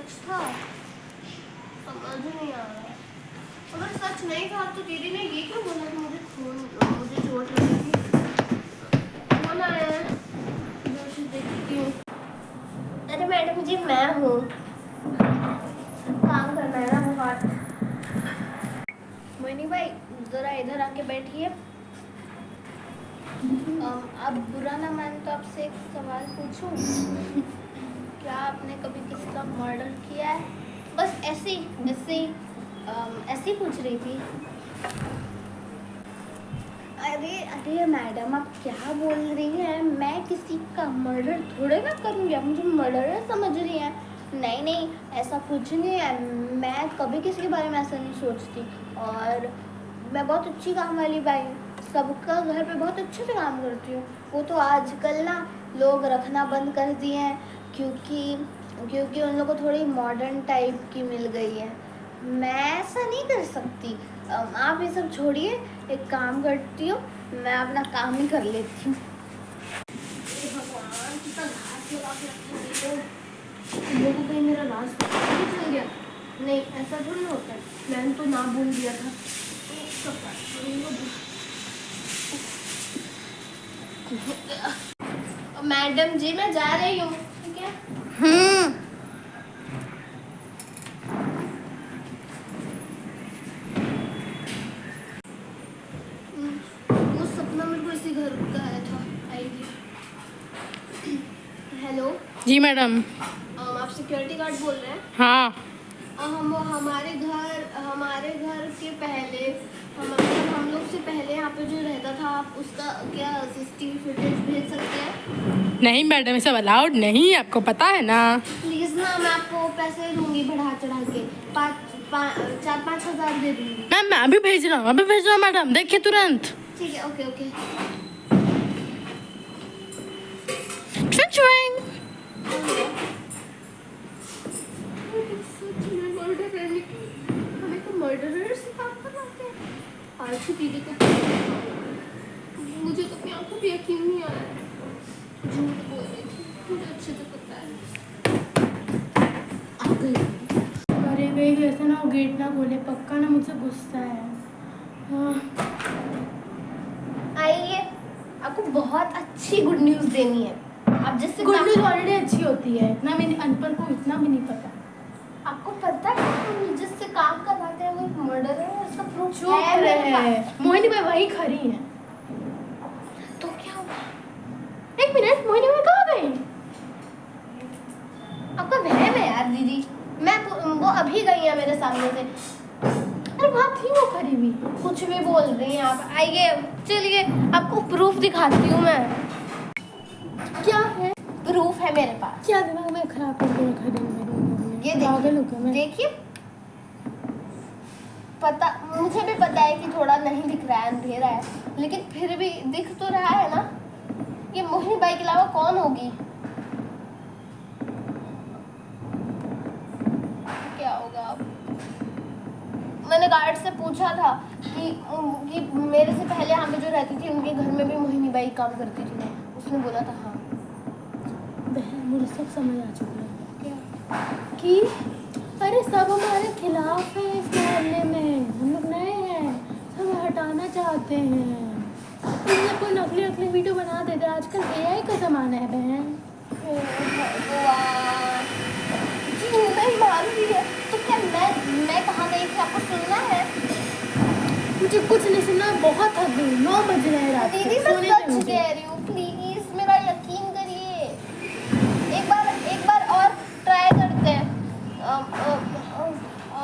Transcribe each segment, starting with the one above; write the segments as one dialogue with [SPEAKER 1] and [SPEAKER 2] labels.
[SPEAKER 1] सच था, समझ नहीं आ रहा। अगर सच नहीं था तो दीदी ने ये क्यों बोला कि मुझे चोट लगी थी? कौन आया है? देखती हूँ। अरे मैडम जी मैं हूँ, काम करना है ना बहुत। मोहिनी भाई जरा इधर आके बैठिए। आप बुरा ना माने तो आपसे एक सवाल पूछूं? क्या आपने कभी किसी का मर्डर किया है? बस ऐसे ही पूछ रही थी। अरे मैडम आप क्या बोल रही हैं? मैं किसी का मर्डर थोड़े ना करूँगी, आप मुझे मर्डरर समझ रही हैं? नहीं ऐसा कुछ नहीं है, मैं कभी किसी के बारे में ऐसा नहीं सोचती। और मैं बहुत अच्छी काम वाली बाई हूँ, सबका घर पे बहुत अच्छे से काम करती हूँ। वो तो आजकल ना लोग रखना बंद कर दिए हैं क्योंकि उन लोगों को थोड़ी मॉडर्न टाइप की मिल गई है। मैं ऐसा नहीं कर सकती। आप ये सब छोड़िए, एक काम करती हूँ, मैं अपना काम ही कर लेती हूँ। भगवान कितना लाज लगा के रखती हो। तुम लोगों को कहीं मेरा लाज नहीं चल गया? नहीं ऐसा थोड़ी होता है, मैंने तो ना बोल दिया था। मैडम जी मैं जा रही हूँ, ठीक है? वो सपना मेरे को इसी घर का आया था, आएगी। हेलो
[SPEAKER 2] जी मैडम।
[SPEAKER 1] आप सिक्योरिटी गार्ड बोल रहे हैं?
[SPEAKER 2] हाँ।
[SPEAKER 1] हम हमारे घर के पहले हम लोग से पहले यहाँ पे जो रहता था, आप उसका क्या CCTV फुटेज भेज सकते हैं?
[SPEAKER 2] नहीं मैडम, ये सब अलाउड नहीं है, आपको पता है ना।
[SPEAKER 1] प्लीज़ ना, मैं आपको पैसे दूंगी बढ़ा चढ़ा के, 4-5 हज़ार दे दूंगी।
[SPEAKER 2] मैम मैं अभी भेज रहा हूँ मैडम, देखिए तुरंत।
[SPEAKER 1] ठीक है, ओके। हमें तो मर्डरर से काम करवाते हैं। आज की दीदी को मुझे तो अपनी आंखों पे यकीन नहीं आ रहा है, झूठ बोल रही थी, मुझे अच्छे से पता है। आ गई।
[SPEAKER 2] अरे गई ऐसे ना, वो गेट ना खोले, पक्का ना मुझसे गुस्सा है।
[SPEAKER 1] आइए, आपको बहुत अच्छी गुड न्यूज़ देनी है। आप जिससे
[SPEAKER 2] गुड न्यूज़ ऑलरेडी अच्छी होती है, इतना मेरे अनपढ़ को इतना भी नहीं पता।
[SPEAKER 1] आपको पता है हम जिससे काम करवाते हैं वो एक मर्डर है, उसका प्रूफ
[SPEAKER 2] चुप
[SPEAKER 1] है मेरे
[SPEAKER 2] रहे,
[SPEAKER 1] पास।
[SPEAKER 2] मोहिनी भाई वही खड़ी है।
[SPEAKER 1] तो क्या हुआ?
[SPEAKER 2] एक मिनट, मोहिनी भाई कहाँ गई?
[SPEAKER 1] आपका वहम है यार दीदी, वो अभी गई है मेरे सामने से।
[SPEAKER 2] अरे वहाँ थी वो खड़ी हुई।
[SPEAKER 1] कुछ भी बोल रही हैं आप। आइए चलिए, आपको प्रूफ दिखाती हूँ मैं।
[SPEAKER 2] क्या है?
[SPEAKER 1] प्रूफ है मेरे पास।
[SPEAKER 2] क्या दिमाग में खराब कर के रखा है
[SPEAKER 1] ये
[SPEAKER 2] पागल हो गया मैं।
[SPEAKER 1] देखिए, मुझे भी पता है कि थोड़ा नहीं दिख रहा है, अंधेरा है, लेकिन फिर भी दिख तो रहा है ना। ये मोहिनी बाई के अलावा कौन होगी? क्या होगा अब? मैंने गार्ड से पूछा था कि मेरे से पहले यहाँ पे जो रहती थी उनके घर में भी मोहिनी बाई काम करती थी। उसने बोला था हाँ।
[SPEAKER 2] बहन मुझे सब समझ आ चुका है।
[SPEAKER 1] क्या?
[SPEAKER 2] कि अरे सब हमारे खिलाफ है इस मोहल्ले में, हम लोग नए हैं, सब हटाना चाहते हैं। इनमें कोई नकली वीडियो बना देते हैं, आजकल AI का ज़माना है बहन।
[SPEAKER 1] भगवान जी, नहीं मान रही है तो क्या मैं कहाँ गई थी, आपको सुनना है?
[SPEAKER 2] मुझे कुछ नहीं सुनना, बहुत थक गई, 9 बज रहे हैं रात के,
[SPEAKER 1] दीदी मैं
[SPEAKER 2] सोने दे
[SPEAKER 1] सच
[SPEAKER 2] मुझे।
[SPEAKER 1] कह रही हूँ, प्लीज मेरा यकीन करिए। एक बार और ट्राई करते हैं।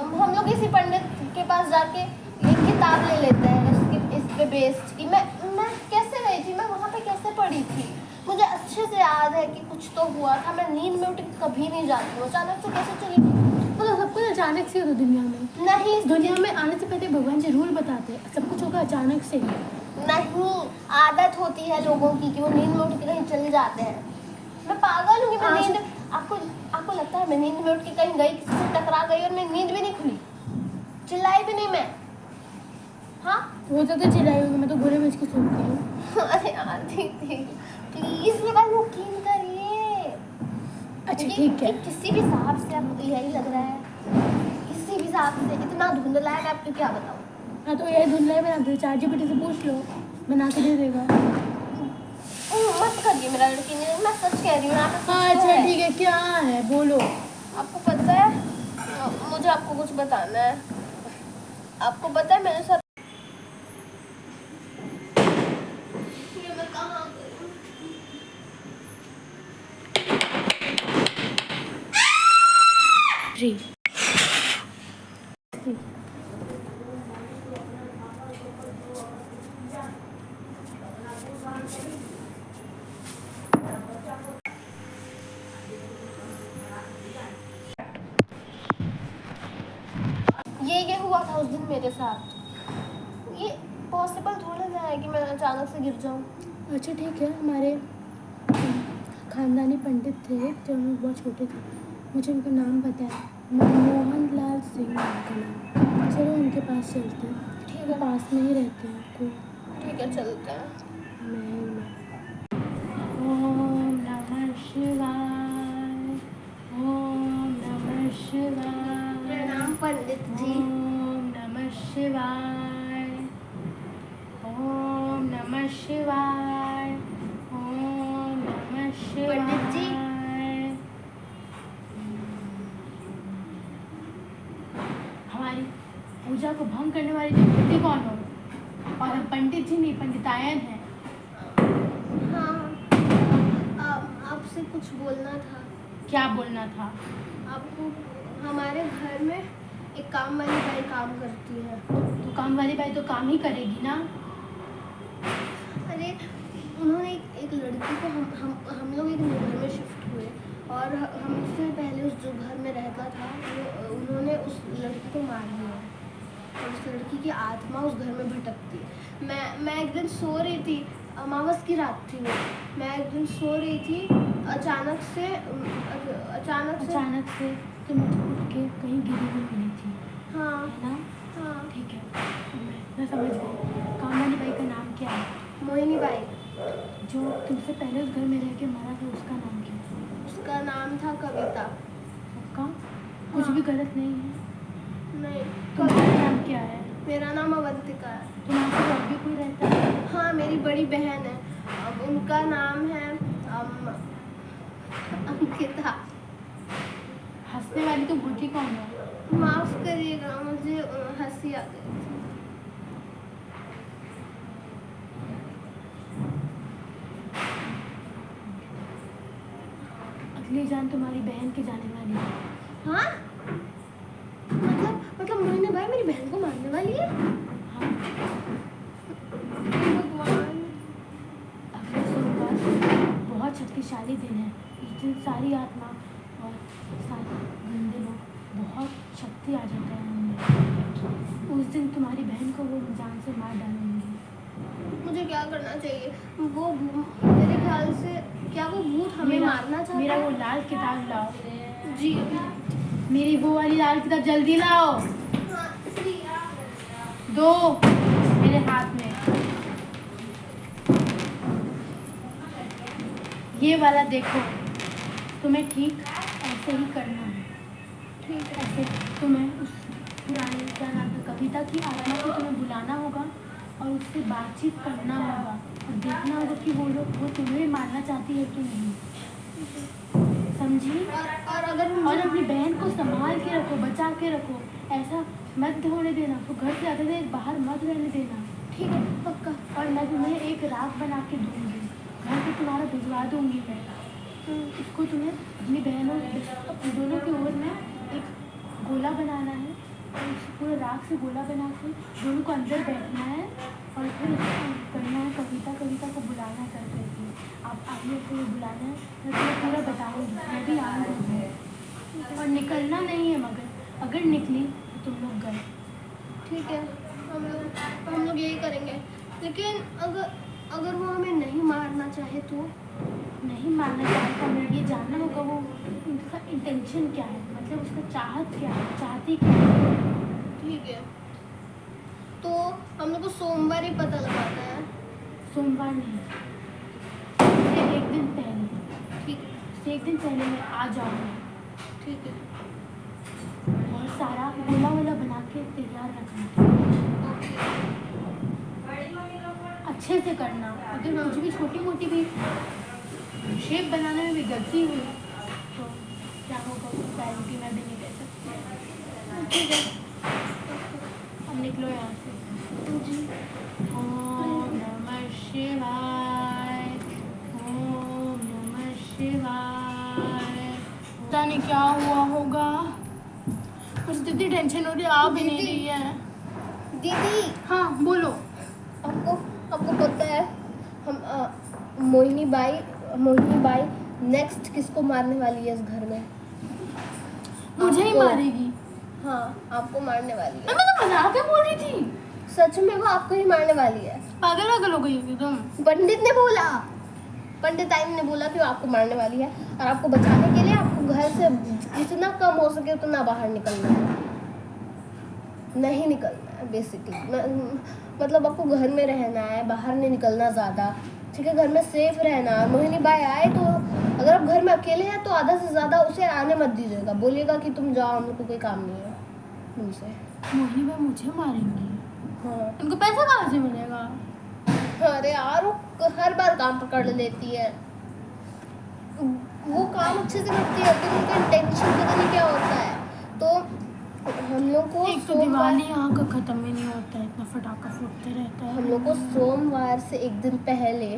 [SPEAKER 1] हम लोग किसी पंडित के पास जाके एक किताब ले लेते हैं इस पे बेस्ड। मैं कैसे गई थी, मैं वहाँ पे कैसे पढ़ी थी? मुझे अच्छे से याद है कि कुछ तो हुआ था। मैं नींद में उठ के कभी नहीं जाती हूँ, अचानक से कैसे चली गई?
[SPEAKER 2] मतलब सब कुछ अचानक से होता दुनिया में।
[SPEAKER 1] नहीं,
[SPEAKER 2] इस दुनिया में आने से पहले भगवान जी रूल बताते हैं, सब कुछ होगा अचानक से ही।
[SPEAKER 1] नहीं, आदत होती है लोगों की कि वो नींद में उठ के कहीं चले जाते हैं। मैं पागल हूँ कि मैं नींद आपको लगता है मैं नींद में उठ के कहीं गई, किसी से टकरा गई और मेरी नींद भी नहीं खुली, चिल्लाई भी नहीं मैं? हाँ
[SPEAKER 2] वो तो चिल्लाई होगी, मैं तो बुरे बज के सुनती हूँ।
[SPEAKER 1] अरे यार दीदी प्लीज मेरा यकीन करिए।
[SPEAKER 2] अच्छा ठीक है।
[SPEAKER 1] किसी भी हिसाब से आपको यही लग रहा है, किसी भी हिसाब से इतना धुंधला है, मैं आपको क्या बताऊँ।
[SPEAKER 2] हाँ तो ये धुंधला बना दो, ChatGPT से पूछ लो, बना के दे देगा।
[SPEAKER 1] मत करिए मेरा लड़की ने, मैं सच कह रही हूँ।
[SPEAKER 2] हाँ अच्छा ठीक है, क्या है बोलो।
[SPEAKER 1] आपको पता है, मुझे आपको कुछ बताना है। आपको पता है मेरे साथ ये मैं कहाँ गई?
[SPEAKER 2] जी
[SPEAKER 1] ये हुआ था उस दिन मेरे साथ। ये पॉसिबल थोड़ा ना है कि मैं अचानक से गिर जाऊँ।
[SPEAKER 2] अच्छा ठीक है। हमारे खानदानी पंडित थे जब हम लोग बहुत छोटे थे, मुझे उनका नाम पता है, मनमोहन लाल सिंह उनका नाम। चलो उनके पास चलते हैं,
[SPEAKER 1] ठीक है,
[SPEAKER 2] पास में ही रहते हैं कोई
[SPEAKER 1] ठीक है चलते हैं।
[SPEAKER 2] महल में। ओम नमः शिवाय, ओम नमः शिवाय,
[SPEAKER 1] प्रणाम पंडित जी।
[SPEAKER 2] ओम नमः शिवाय, ओम नमः शिवाय, ओम नमः शिवाय।
[SPEAKER 1] पंडित जी।
[SPEAKER 2] हमारी पूजा को भंग करने वाले व्यक्ति कौन हो? और हम पंडित जी नहीं, पंडितायन हैं।
[SPEAKER 1] हाँ, आपसे कुछ बोलना था।
[SPEAKER 2] क्या बोलना था?
[SPEAKER 1] आपको, हमारे घर में एक काम वाली बाई काम करती है।
[SPEAKER 2] तो काम वाली बाई तो काम ही करेगी ना।
[SPEAKER 1] अरे उन्होंने एक लड़की को, हम लोग एक घर में शिफ्ट हुए और हमसे पहले उस जो घर में रहता था उन्होंने उस लड़की को मार दिया और उस लड़की की आत्मा उस घर में भटकती है। मैं एक दिन सो रही थी, अमावस की रात थी वो। मैं एक दिन सो रही थी, अचानक से
[SPEAKER 2] तुम उठ के कहीं गिरी हुई मिली थी।
[SPEAKER 1] हाँ
[SPEAKER 2] है ना?
[SPEAKER 1] हाँ
[SPEAKER 2] ठीक है, मैं समझ गई। काम वाली बाई का नाम क्या है?
[SPEAKER 1] मोहिनी बाई।
[SPEAKER 2] जो तुमसे पहले उस घर में रह के मरा था उसका नाम क्या है?
[SPEAKER 1] उसका नाम था कविता।
[SPEAKER 2] पक्का? कुछ भी गलत नहीं है?
[SPEAKER 1] नहीं।
[SPEAKER 2] तुम्हारा नाम क्या है?
[SPEAKER 1] मेरा नाम अवंतिका है।
[SPEAKER 2] तुम्हारे साथ और भी कोई रहता है?
[SPEAKER 1] हाँ, मेरी बड़ी बहन है, अब उनका नाम है अंकिता।
[SPEAKER 2] हंसने वाली तो भूठी कौन है?
[SPEAKER 1] माफ करिएगा, मुझे हंसी आ गई थी।
[SPEAKER 2] अगली जान तुम्हारी बहन की जाने वाली है।
[SPEAKER 1] हाँ, मतलब मोहिनी बाई मेरी बहन को मारने वाली है।
[SPEAKER 2] हाँ,
[SPEAKER 1] भगवान।
[SPEAKER 2] अगले सोमवार बहुत शक्तिशाली दिन है। उस दिन सारी आत्मा और सारे गंदे लोग बहुत शक्ति आ जाता है उनमें। उस दिन तुम्हारी बहन को वो जान से मार डालेंगे।
[SPEAKER 1] मुझे क्या करना चाहिए? वो मेरे ख्याल से क्या वो भूत हमें मारना चाहता है?
[SPEAKER 2] मेरा वो लाल किताब लाओ।
[SPEAKER 1] जी।
[SPEAKER 2] मेरी वो वाली लाल किताब जल्दी लाओ।
[SPEAKER 1] हाँ, जी।
[SPEAKER 2] दो मेरे हाथ में। ये वाला देखो, तुम्हें ठीक ऐसे ही करना है।
[SPEAKER 1] ठीक है।
[SPEAKER 2] ऐसे तुम्हें उस पुरानी क्या नाम था कविता की आत्मा को तुम्हें बुलाना होगा और उससे बातचीत करना होगा और देखना होगा कि वो तुम्हें मारना चाहती है कि नहीं। समझी?
[SPEAKER 1] और अगर
[SPEAKER 2] और अपनी बहन को संभाल के रखो, बचा के रखो। ऐसा मत होने देना, तो घर से ज़्यादा देर बाहर मत रहने देना।
[SPEAKER 1] ठीक है, पक्का।
[SPEAKER 2] और मैं तुम्हें एक राख बना के दूँगी, घर पे तुम्हारा भिजवा दूँगी मैं। इसको तुम्हें अपनी बहनों अपनी दोनों की ओर में एक गोला बनाना है और उस पूरे राख से गोला बना के दोनों को अंदर बैठना है और फिर उसको करना है कविता को बुलाना कर करके। आप आगे को बुलाना है, मैं तुम्हें पूरा बताऊँगी, मैं भी आऊँगी। और निकलना नहीं है, मगर अगर निकली तो तुम लोग गए।
[SPEAKER 1] ठीक है, हम लोग यही करेंगे। लेकिन अगर वो हमें नहीं मारना चाहे तो?
[SPEAKER 2] नहीं मारना चाहता, हमें ये जानना होगा वो उसका इंटेंशन क्या है, मतलब उसका चाहत क्या है, चाहती क्या है।
[SPEAKER 1] ठीक है, तो हम लोग को सोमवार ही पता लगाना है।
[SPEAKER 2] सोमवार नहीं, उससे एक दिन पहले।
[SPEAKER 1] ठीक है।
[SPEAKER 2] उससे एक दिन पहले मैं आ जाऊँगी।
[SPEAKER 1] ठीक है।
[SPEAKER 2] और सारा गोला वोला बना के तैयार रखना, अच्छे से करना। अगर कुछ भी छोटी मोटी भी शेप बनाने में भी गलती हुई तो क्या होगा उसकी गारंटी मैं भी नहीं दे सकती।
[SPEAKER 1] ठीक है।
[SPEAKER 2] अब निकलो यहाँ से।
[SPEAKER 1] जी।
[SPEAKER 2] ओम नमः शिवाय, ओम नमः शिवाय। पता नहीं क्या हुआ होगा, मुझे इतनी टेंशन हो रही है, आ भी नहीं रही है।
[SPEAKER 1] दीदी,
[SPEAKER 2] हाँ बोलो।
[SPEAKER 1] आपको आपको पता है हम मोहिनी बाई नेक्स्ट किसको मारने वाली है इस घर में?
[SPEAKER 2] मुझे ही
[SPEAKER 1] आपको।
[SPEAKER 2] मारेगी?
[SPEAKER 1] हाँ, आपको मारने वाली है।
[SPEAKER 2] मैं तो मजाक में बोल रही थी।
[SPEAKER 1] सच में वो आपको ही मारने वाली है।
[SPEAKER 2] पागल वागल हो गई हो तुम?
[SPEAKER 1] पंडित ने बोला, पंडित आइन ने बोला कि वो आपको मारने वाली है और आपको बचाने के लिए आपको घर से जितना कम हो सके उतना बाहर निकलना है, नहीं निकलना है बेसिकली। मतलब आपको घर में रहना है, बाहर नहीं निकलना ज़्यादा, ठीक है? घर में सेफ रहना। मोहिनी बाई आए तो अगर आप घर में अकेले हैं तो आधा से ज़्यादा उसे आने मत दीजिएगा, बोलिएगा कि तुम जाओ, हम लोग को कोई काम नहीं है तुमसे।
[SPEAKER 2] मोहिनी बाई मुझे मारेंगी?
[SPEAKER 1] हाँ।
[SPEAKER 2] उनको पैसा कहाँ से मिलेगा?
[SPEAKER 1] अरे यार, वो हर बार काम पकड़ लेती है, वो काम अच्छे से करती है लेकिन उनका इंटेंशन पता नहीं क्या होता है। तो हम लोग को
[SPEAKER 2] एक तो दिवाली यहाँ का ख़त्म ही नहीं होता है, इतना फटाका फूटते रहता है।
[SPEAKER 1] हम लोग को सोमवार से एक दिन पहले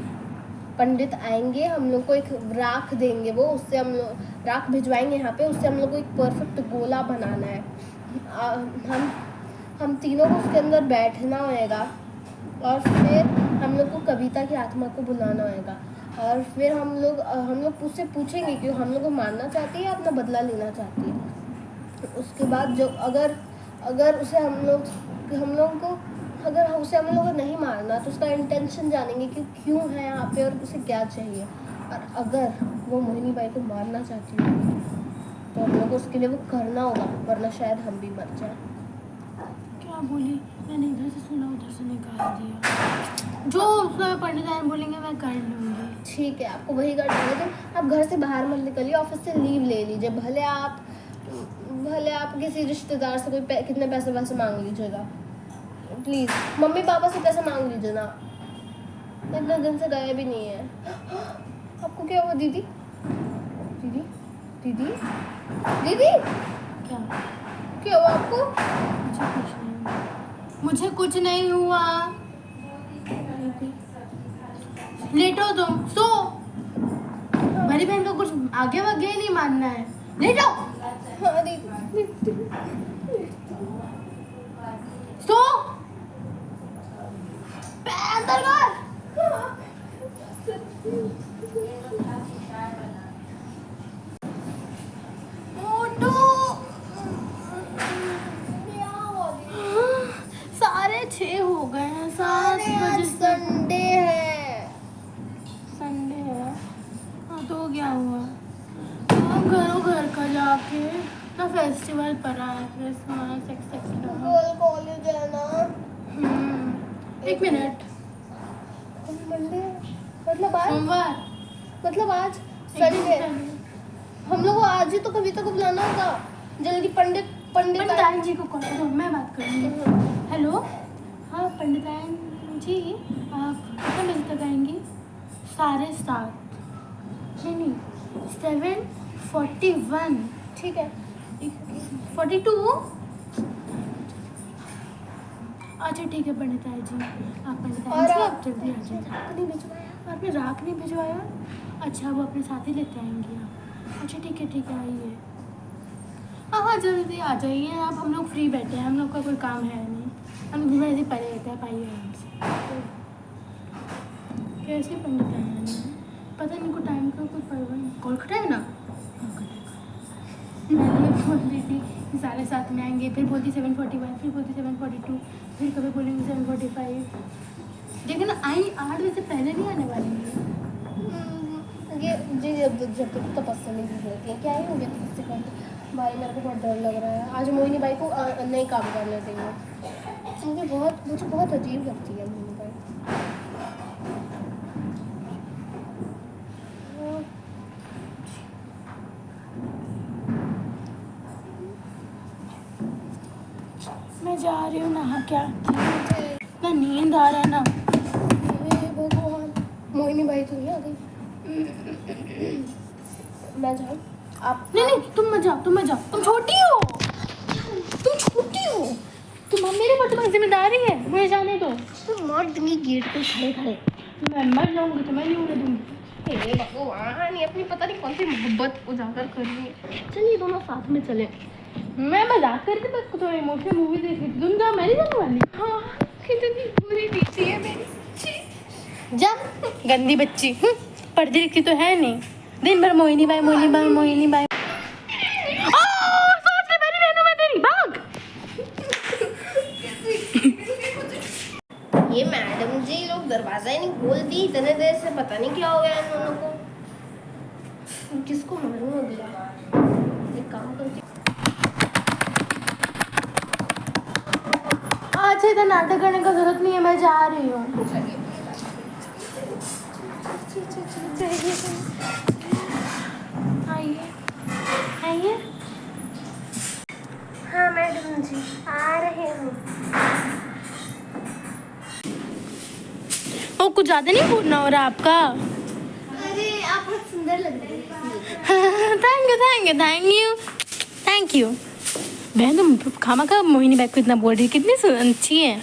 [SPEAKER 1] पंडित आएंगे, हम लोग को एक राख देंगे, वो उससे हम लोग राख भिजवाएंगे यहाँ पे, उससे हम लोग को एक परफेक्ट गोला बनाना है। हम तीनों को उसके अंदर बैठना होएगा और फिर हम लोग को कविता की आत्मा को बुलाना होएगा और फिर हम लोग उससे पूछेंगे कि हम लोग को मारना चाहती है या अपना बदला लेना चाहती है। उसके बाद जो अगर उसे हम लोग को अगर उसे हम लोग को नहीं मारना तो उसका इंटेंशन जानेंगे कि क्यों है यहाँ पे और उसे क्या चाहिए। और अगर वो मोहिनी बाई को मारना चाहती है तो हम लोग को उसके लिए वो करना होगा, वरना शायद हम भी मर जाए।
[SPEAKER 2] क्या बोली? मैंने इधर से सुना उधर से निकाल दिया। जो पंडित आइन बोलेंगे मैं कर लूँगी।
[SPEAKER 1] ठीक है, आपको वही करना है, लेकिन आप घर से बाहर मत निकलिए, ऑफिस से लीव ले लीजिए। भले आप किसी रिश्तेदार से कोई कितने पैसे मांग लीजिएगा, प्लीज़ मम्मी पापा से पैसे मांग लीजिए ना, इतने दिन से गए भी नहीं है। आपको क्या हुआ दीदी? दीदी दीदी दीदी क्या हुआ आपको?
[SPEAKER 2] मुझे कुछ नहीं हुआ। लेटो तुम, सो। मेरी बहन को कुछ आगे वागे नहीं मानना है, लेटो।
[SPEAKER 1] हाँ दीदी।
[SPEAKER 2] सो अंदर कर। साढ़े 6 हो गए हैं, 7 बजे।
[SPEAKER 1] संडे है।
[SPEAKER 2] संडे है हाँ, तो क्या हुआ? अब घर का जाके ना फेस्टिवल पड़ा है, क्रिसमस एक्सेट्रा।
[SPEAKER 1] कॉलेज है ना।
[SPEAKER 2] एक मिनट।
[SPEAKER 1] मंडे मतलब आज,
[SPEAKER 2] सोमवार
[SPEAKER 1] मतलब आज
[SPEAKER 2] एक दिन
[SPEAKER 1] संडे।
[SPEAKER 2] पहले।
[SPEAKER 1] हम लोग को आज ही तो कविता को बुलाना होगा जल्दी। पंडित
[SPEAKER 2] पंडितायन जी को कॉल करो, मैं बात करूँगी। हेलो, हाँ पंडितायन जी, आप कितने बजे तक आएंगी? 7:30। नहीं 7:41।
[SPEAKER 1] ठीक है।
[SPEAKER 2] 42। अच्छा ठीक है पंडितायन जी, आप पंडितायन जी आप जल्दी आ जाइए।
[SPEAKER 1] नहीं भिजवाया
[SPEAKER 2] आपने राख नहीं भिजवाया? अच्छा, वो अपने साथ ही लेते आएंगी आप? अच्छा ठीक है आइए। हाँ जल्दी आ जाइए आप, हम लोग फ्री बैठे हैं, हम लोग का कोई काम है नहीं, हम वैसे पड़े रहते हैं, पाइए हमसे। कैसे पंडित आए? पता नहीं को टाइम का कोई परवाह नहीं। कॉल खटाए ना? हाँ खटाए। मैंने बोल रही थी कि 7:30 में आएंगे, फिर बोलती 7:41, फिर बोलती 7:42, फिर कभी बोलेंगे 7:45। देखिए ना, आई 8 बजे से पहले नहीं आने वाली है।
[SPEAKER 1] ये जी जब तक तपस्या नहीं होती है, क्या ही हो गया तपस्या करके? भाई मेरे को बहुत डर लग रहा है, आज मोहिनी बाई को नहीं काम करने देंगे। मुझे बहुत अजीब लगती है मोहिनी बाई।
[SPEAKER 2] रही हूँ नहा क्या इतना नींद आ रहा है ना। हे भगवान, मोहिनी भाई तो नहीं आ गई।
[SPEAKER 1] मैं जाऊँ? आप
[SPEAKER 2] नहीं तुम मत जाओ, तुम छोटी हो, तुम मेरे पर तुम्हारी जिम्मेदारी है, मुझे जाने दो।
[SPEAKER 1] तो मर्द नहीं गेट पे खड़े
[SPEAKER 2] मैं मर जाऊंगी तो मैं नहीं उड़े दूंगी।
[SPEAKER 1] हे भगवान, ये अपनी पता नहीं कौन सी मोहब्बत उजागर कर रही है। चलिए दोनों साथ में चले।
[SPEAKER 2] मैं मजाक करके बस थोड़ा इमोशनल मूवी देख रही थी। तुम जाओ, मैं नहीं जाने वाली।
[SPEAKER 1] हाँ, कितनी बुरी बीती है मेरी।
[SPEAKER 2] जा गंदी बच्ची, पढ़ती लिखती तो है नहीं, दिन भर Mohini by Mohini by Mohini by. सोच ले मेरी बहनों में तेरी भाग।
[SPEAKER 1] ये मैडम जी लोग दरवाजा ही नहीं खोलती इतने देर से, पता नहीं क्या हो गया इन दोनों को। किसको मालूम अगला। एक काम करती
[SPEAKER 2] आज इतना नाटक करने का जरूरत नहीं है, मैं जा रही हूँ। आइए आइए।
[SPEAKER 1] हाँ मैडम जी आ रहे हूँ।
[SPEAKER 2] वो कुछ ज़्यादा नहीं बोलना हो रहा आपका।
[SPEAKER 1] अरे आप बहुत सुंदर लग रही हैं।
[SPEAKER 2] Thank you. बहन तुम खामा का मोहिनी बैग को इतना बोल रही, कितनी अच्छी है।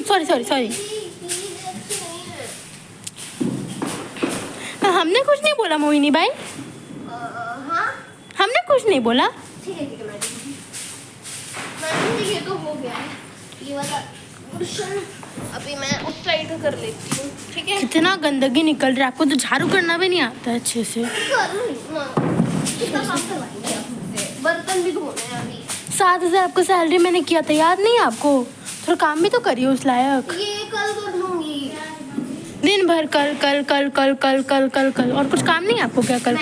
[SPEAKER 2] सॉरी। हमने कुछ नहीं बोला मोहिनी भाई,
[SPEAKER 1] हाँ
[SPEAKER 2] हमने कुछ नहीं बोला।
[SPEAKER 1] ठीक है मैडम जी ये तो हो गया है। ये वाला कुशन अभी मैं उस साइड कर लेती हूँ, ठीक है।
[SPEAKER 2] कितना गंदगी निकल रहा है, आपको तो झाड़ू करना भी नहीं आता है अच्छे से।
[SPEAKER 1] कर लूँ ना, कितना काम करवाएंगे आप मुझसे, बर्तन भी धोने हैं अभी।
[SPEAKER 2] 7,000 आपको सैलरी मैंने किया था, याद नहीं आपको? थोड़ा काम भी तो करिए उस लायक।
[SPEAKER 1] ये कल कर लूँगी।
[SPEAKER 2] दिन भर कल और कुछ काम नहीं है आपको क्या? कल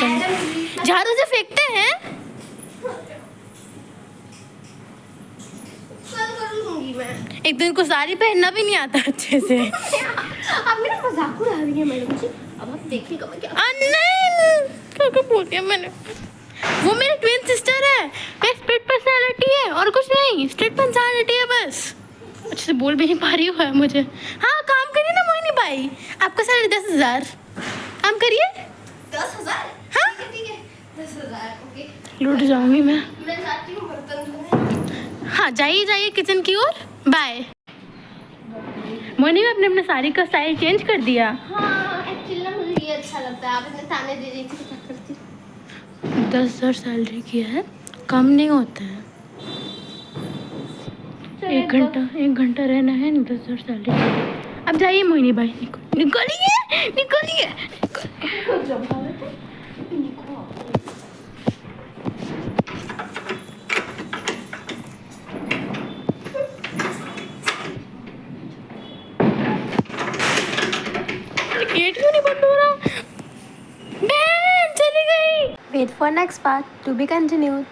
[SPEAKER 2] झाड़ू से फेंकते हैं।
[SPEAKER 1] कल कर लूँगी मैं।
[SPEAKER 2] एक दिन को साड़ी पहनना भी नहीं आता अच्छे से।
[SPEAKER 1] आप मेरा मजाक उड़ा रही है मैडम जी। अब आप देखिएगा मैं क्या।
[SPEAKER 2] नहीं क्या बोल दिया मैंने? वो मेरी ट्विन सिस्टर है, मैं स्प्लिट पर्सनालिटी है और कुछ नहीं, स्प्लिट पर्सनालिटी है बस। अच्छे से बोल भी नहीं पा रही है मुझे। हाँ काम करिए ना मोहिनी भाई, आपका सैलरी 10,000, काम करिए।
[SPEAKER 1] 10,000?
[SPEAKER 2] हाँ
[SPEAKER 1] ठीक है 10,000 ओके।
[SPEAKER 2] लूट जाऊंगी मैं
[SPEAKER 1] जाती हूँ बर्तन धोने।
[SPEAKER 2] हाँ जाइए किचन की ओर, बाय। मोहिनी भाई आपने अपने साड़ी का स्टाइल चेंज कर दिया।
[SPEAKER 1] हाँ एक्चुअली ना मुझे ये अच्छा लगता है, आप इतने ताने दे रही थी तो क्या करती।
[SPEAKER 2] 10,000 सैलरी किया है, कम नहीं होता है। एक घंटा रहना है, 10,000 सैलरी। अब जाइए मोहिनी भाई, निकलिए। गेट क्यों नहीं बंद हो रहा? बहन चली गई। Wait for next part to be continued.